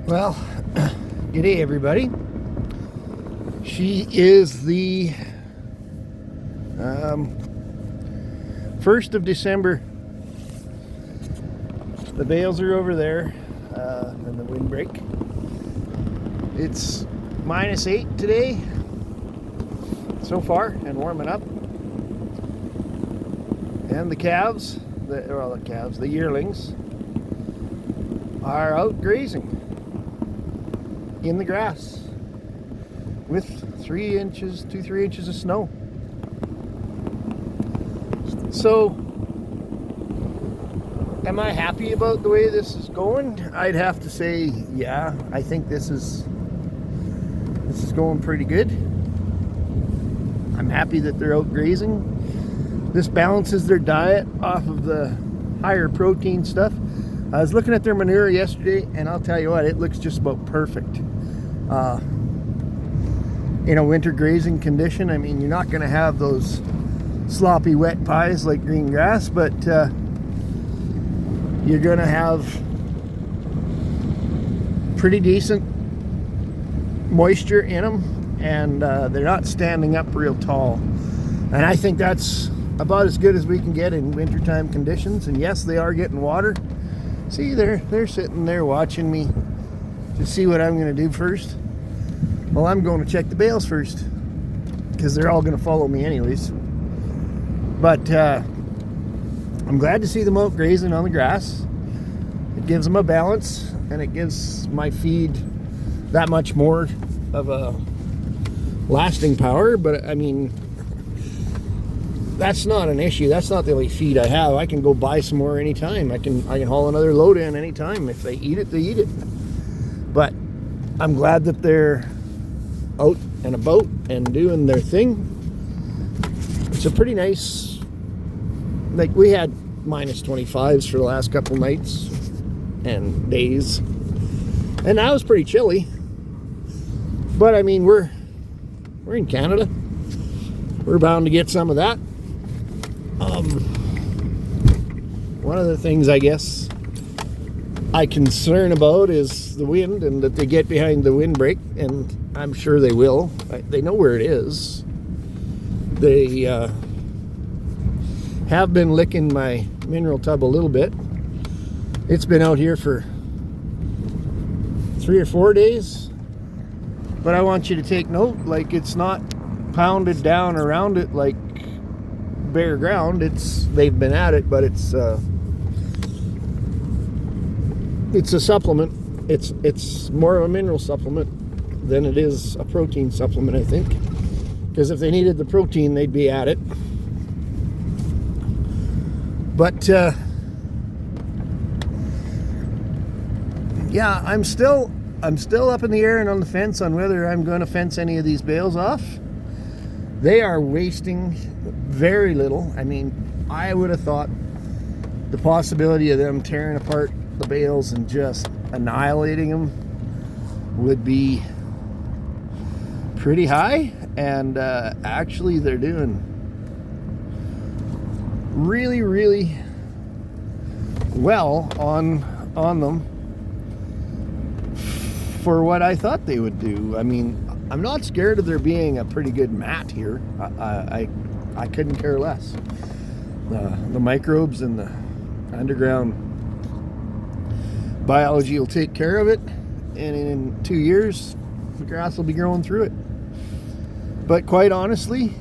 Well, g'day everybody. She is the 1st of December. The bales are over there in the windbreak. It's -8 today so far and warming up. And the calves, the yearlings, are out grazing in the grass with 3 inches, 2-3 inches of snow. So, am I happy about the way this is going? I'd have to say, yeah. I think this is going pretty good. I'm happy that they're out grazing. This balances their diet off of the higher protein stuff. I was looking at their manure yesterday, and I'll tell you what, it looks just about perfect. In a winter grazing condition, I mean, you're not going to have those sloppy wet pies like green grass, but you're going to have pretty decent moisture in them, and they're not standing up real tall. And I think that's about as good as we can get in wintertime conditions. And yes, they are getting water. See, they're sitting there watching me to see what I'm going to do first. Well, I'm going to check the bales first, because they're all going to follow me anyways. But I'm glad to see them out grazing on the grass. It gives them a balance, and it gives my feed that much more of a lasting power. But I mean, that's not an issue. That's not the only feed I have. I can go buy some more anytime. I can haul another load in anytime. If they eat it, they eat it. But I'm glad that they're out and about and doing their thing. It's a pretty nice, like, we had -25s for the last couple nights and days, and that was pretty chilly. But I mean, we're in Canada. We're bound to get some of that. One of the things I guess I concern about is the wind, and that they get behind the windbreak, and I'm sure they will. They know where it is. They have been licking my mineral tub a little bit. It's been out here for 3 or 4 days, but I want you to take note, like, it's not pounded down around it like bare ground. They've been at it, but it's a supplement. It's more of a mineral supplement than it is a protein supplement, I think, because if they needed the protein, they'd be at it. But yeah, I'm still up in the air and on the fence on whether I'm going to fence any of these bales off. They are wasting very little. I mean, I would have thought the possibility of them tearing apart the bales and just annihilating them would be pretty high, and actually they're doing really, really well on them for what I thought they would do. I mean, I'm not scared of there being a pretty good mat here. I couldn't care less. The microbes and the underground biology will take care of it, and in 2 years the grass will be growing through it. But quite honestly,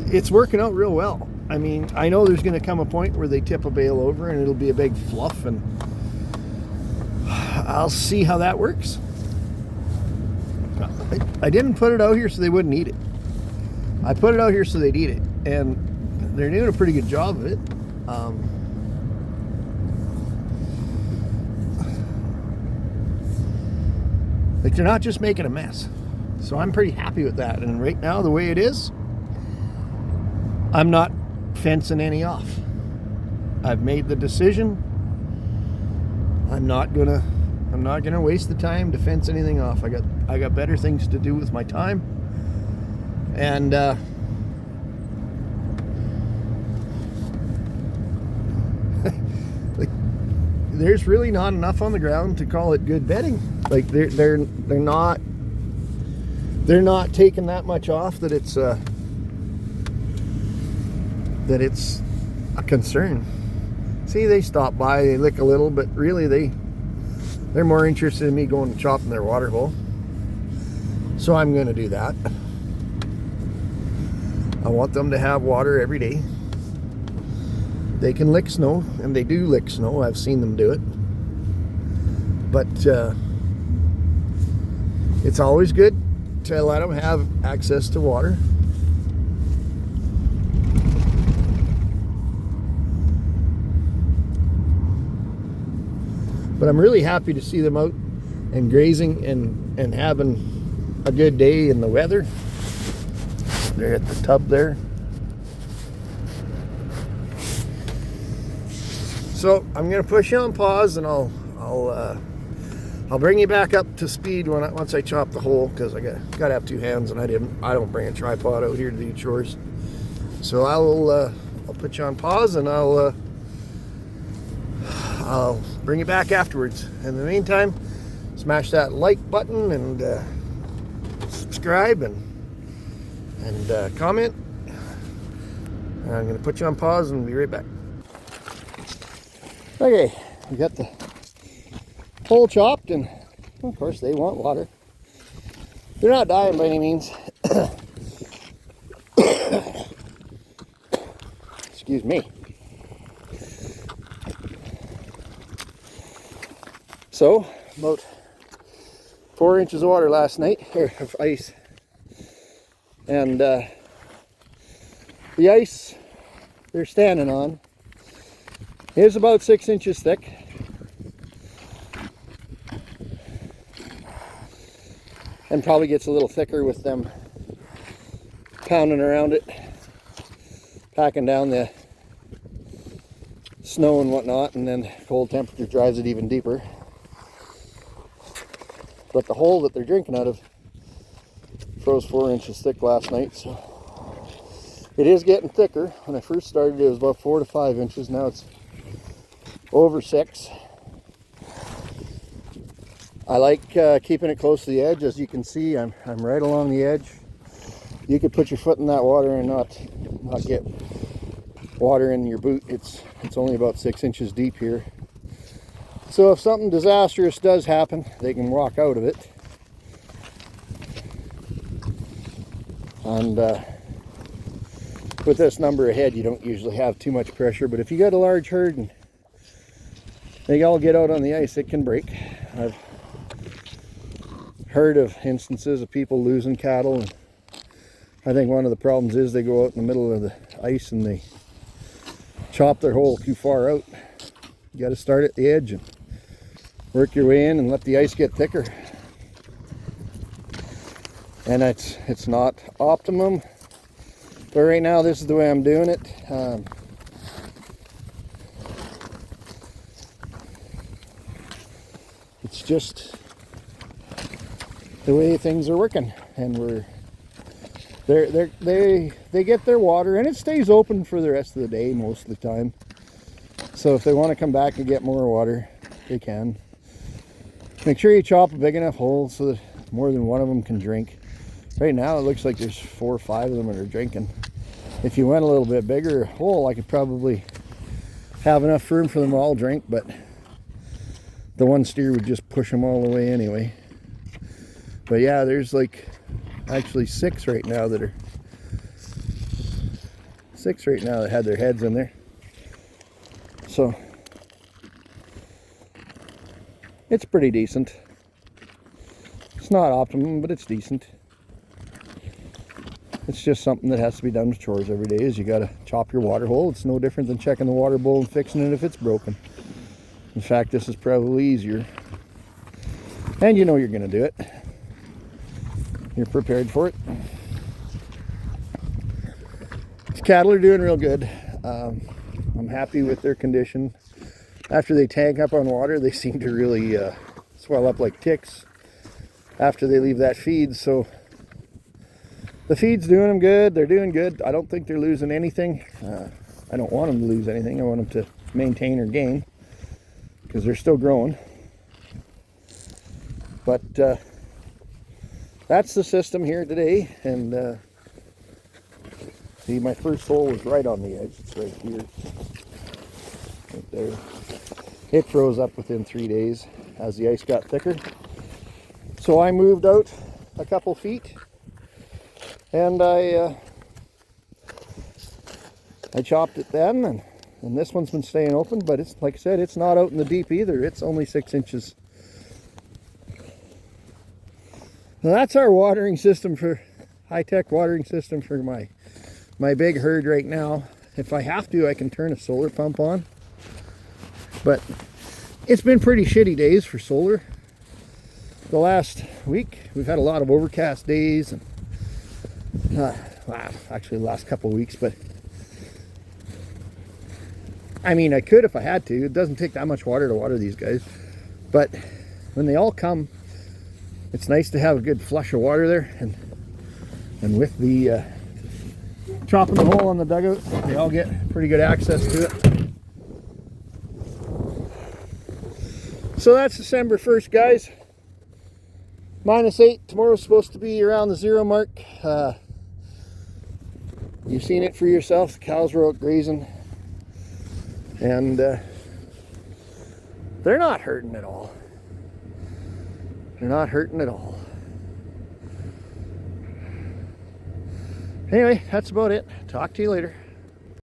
it's working out real well. I mean, I know there's going to come a point where they tip a bale over and it'll be a big fluff, and I'll see how that works. I didn't put it out here so they wouldn't eat it. I put it out here so they'd eat it, and they're doing a pretty good job of it. Like, they're not just making a mess. So I'm pretty happy with that. And right now, the way it is, I'm not fencing any off. I've made the decision. I'm not gonna waste the time to fence anything off. I got better things to do with my time. And like, there's really not enough on the ground to call it good bedding. Like they're not taking that much off that it's a concern. See, they stop by, they lick a little, but really they're more interested in me going and chopping their water hole. So I'm going to do that. I want them to have water every day. They can lick snow, and they do lick snow. I've seen them do it. But it's always good to let them have access to water. But I'm really happy to see them out and grazing and having a good day in the weather. They're at the tub there. So I'm gonna push you on pause, and I'll bring you back up to speed once I chop the hole, because I gotta have two hands, and I don't bring a tripod out here to do chores. So I'll put you on pause, and I'll bring you back afterwards. In the meantime, smash that like button and subscribe and comment. I'm going to put you on pause and be right back. Okay, we got the hole chopped, and of course they want water. They're not dying by any means. Excuse me. So, about 4 inches of water last night, or of ice. And the ice they're standing on is about 6 inches thick. And probably gets a little thicker with them pounding around it, packing down the snow and whatnot, and then cold temperature drives it even deeper. But the hole that they're drinking out of froze 4 inches thick last night, so it is getting thicker. When I first started, it was about 4 to 5 inches. Now it's over 6. I like keeping it close to the edge. As you can see, I'm right along the edge. You could put your foot in that water and not get water in your boot. It's only about 6 inches deep here. So if something disastrous does happen, they can walk out of it. And with this number of head, you don't usually have too much pressure. But if you got a large herd and they all get out on the ice, it can break. I've heard of instances of people losing cattle, and I think one of the problems is they go out in the middle of the ice and they chop their hole too far out. You got to start at the edge and work your way in and let the ice get thicker. And it's not optimum, but right now this is the way I'm doing it. It's just the way things are working, and they get their water, and it stays open for the rest of the day most of the time. So if they want to come back and get more water, they can. Make sure you chop a big enough hole so that more than one of them can drink. Right now it looks like there's 4 or 5 of them that are drinking. If you went a little bit bigger hole, I could probably have enough room for them all to drink, but the one steer would just push them all away anyway. But yeah, there's like actually 6 right now that had their heads in there. So it's pretty decent. It's not optimum, but it's decent. It's just something that has to be done with chores every day, is you got to chop your water hole. It's no different than checking the water bowl and fixing it if it's broken. In fact, this is probably easier. And you know you're going to do it. You're prepared for it. These cattle are doing real good. I'm happy with their condition. After they tank up on water, they seem to really swell up like ticks after they leave that feed. So the feed's doing them good. They're doing good. I don't think they're losing anything. I don't want them to lose anything. I want them to maintain or gain, because they're still growing. But that's the system here today. And see, my first hole was right on the edge. It's right here, right there. It froze up within 3 days as the ice got thicker. So I moved out a couple feet, and I chopped it then, and this one's been staying open, but it's, like I said, it's not out in the deep either. It's only 6 inches. Now that's our watering system, for high-tech watering system for my big herd right now. If I have to, I can turn a solar pump on, but it's been pretty shitty days for solar. The last week we've had a lot of overcast days, and actually the last couple of weeks, but I mean, I could if I had to. It doesn't take that much water to water these guys, but when they all come, it's nice to have a good flush of water there, and with the chopping the hole on the dugout, they all get pretty good access to it. So that's December 1st, guys. -8. Tomorrow's supposed to be around the 0 mark. You've seen it for yourself. The cows were out grazing, and they're not hurting at all. They're not hurting at all. Anyway, that's about it. Talk to you later.